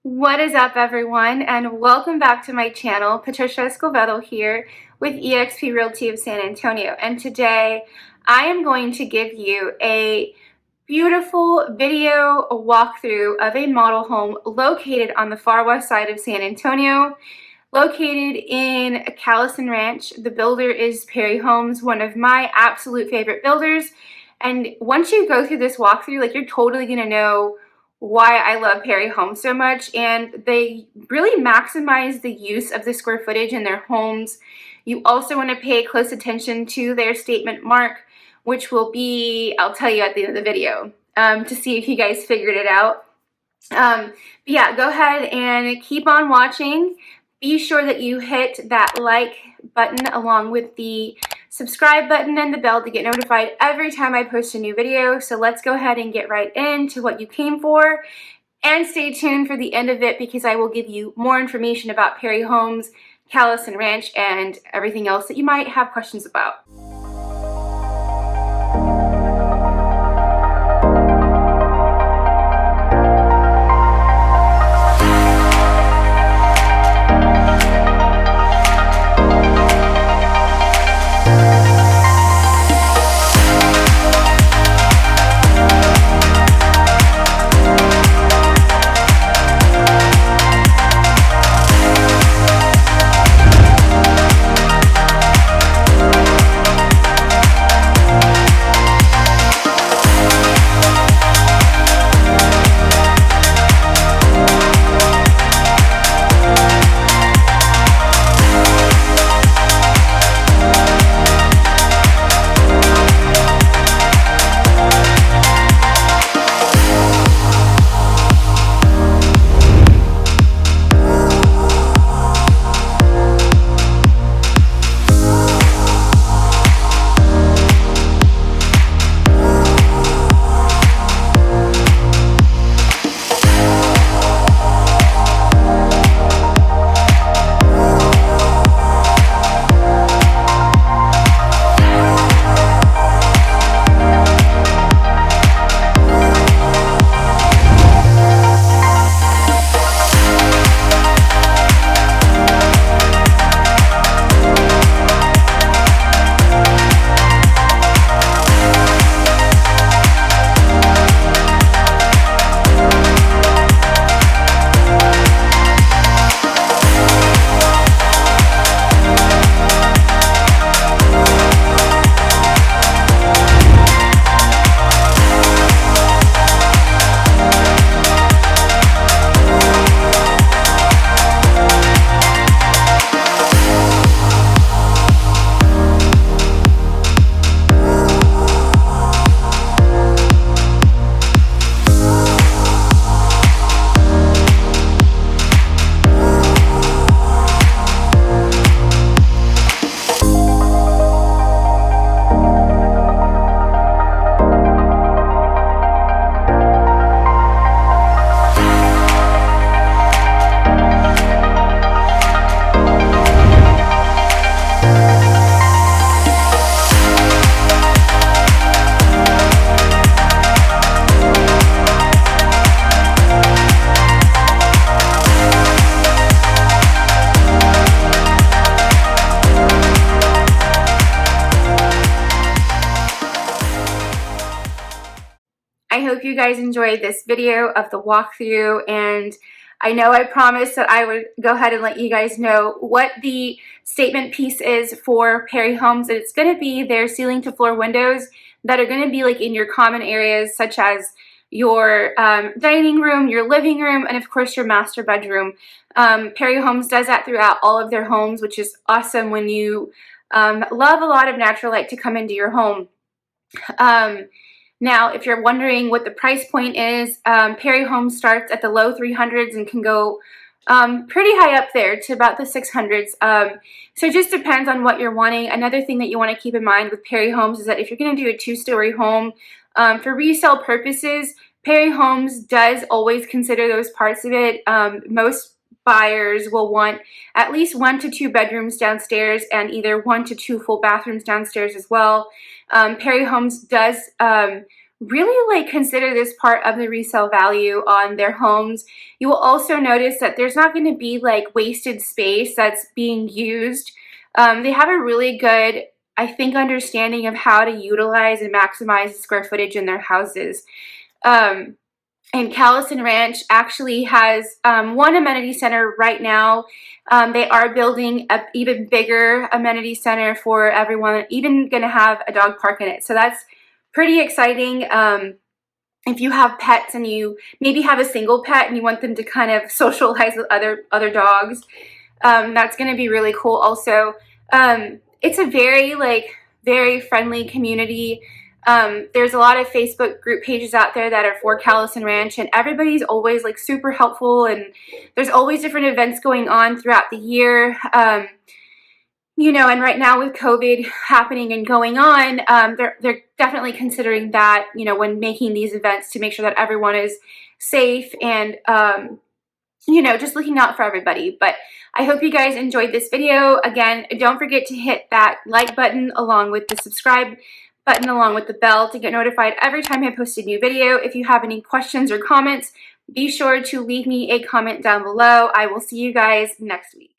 What is up, everyone, and welcome back to my channel. Patricia Escovedo here with eXp Realty of San Antonio, and today I am going to give you a beautiful video walkthrough of a model home located on the far west side of San Antonio, located in Kallison Ranch. The builder is Perry Homes, one of my absolute favorite builders, and once you go through this walkthrough, like, you're totally gonna know why I love Perry Homes so much. And they really maximize the use of the square footage in their homes. You also want to pay close attention to their statement mark, which will be, I'll tell you at the end of the video, to see if you guys figured it out. But yeah, go ahead and keep on watching. Be sure that you hit that like button along with the subscribe button and the bell to get notified every time I post a new video. So let's go ahead and get right into what you came for, and stay tuned for the end of it because I will give you more information about Perry Homes, Kallison Ranch, and everything else that you might have questions about. I hope you guys enjoyed this video of the walkthrough, and I know I promised that I would go ahead and let you guys know what the statement piece is for Perry Homes. And it's going to be their ceiling to floor windows that are going to be like in your common areas, such as your dining room, your living room, and of course your master bedroom. Perry Homes does that throughout all of their homes, which is awesome when you love a lot of natural light to come into your home. Now, if you're wondering what the price point is, Perry Homes starts at the low 300s and can go pretty high up there to about the 600s. So it just depends on what you're wanting. Another thing that you want to keep in mind with Perry Homes is that if you're going to do a two-story home, for resale purposes, Perry Homes does always consider those parts of it. Most buyers will want at least 1 to 2 bedrooms downstairs and either 1 to 2 full bathrooms downstairs as well. Perry Homes does really like consider this part of the resale value on their homes. You will also notice that there's not going to be like wasted space that's being used. They have a really good, I think, understanding of how to utilize and maximize the square footage in their houses. And Kallison Ranch actually has one amenity center right now. They are building an even bigger amenity center for everyone, even going to have a dog park in it. So that's pretty exciting. If you have pets and you maybe have a single pet and you want them to kind of socialize with other dogs, that's going to be really cool also. It's a very friendly community. There's a lot of Facebook group pages out there that are for Kallison Ranch, and everybody's always like super helpful, and there's always different events going on throughout the year. You know, and right now with COVID happening and going on, they're definitely considering that, you know, when making these events, to make sure that everyone is safe and, you know, just looking out for everybody. But I hope you guys enjoyed this video. Again, don't forget to hit that like button along with the subscribe button along with the bell to get notified every time I post a new video. If you have any questions or comments, be sure to leave me a comment down below. I will see you guys next week.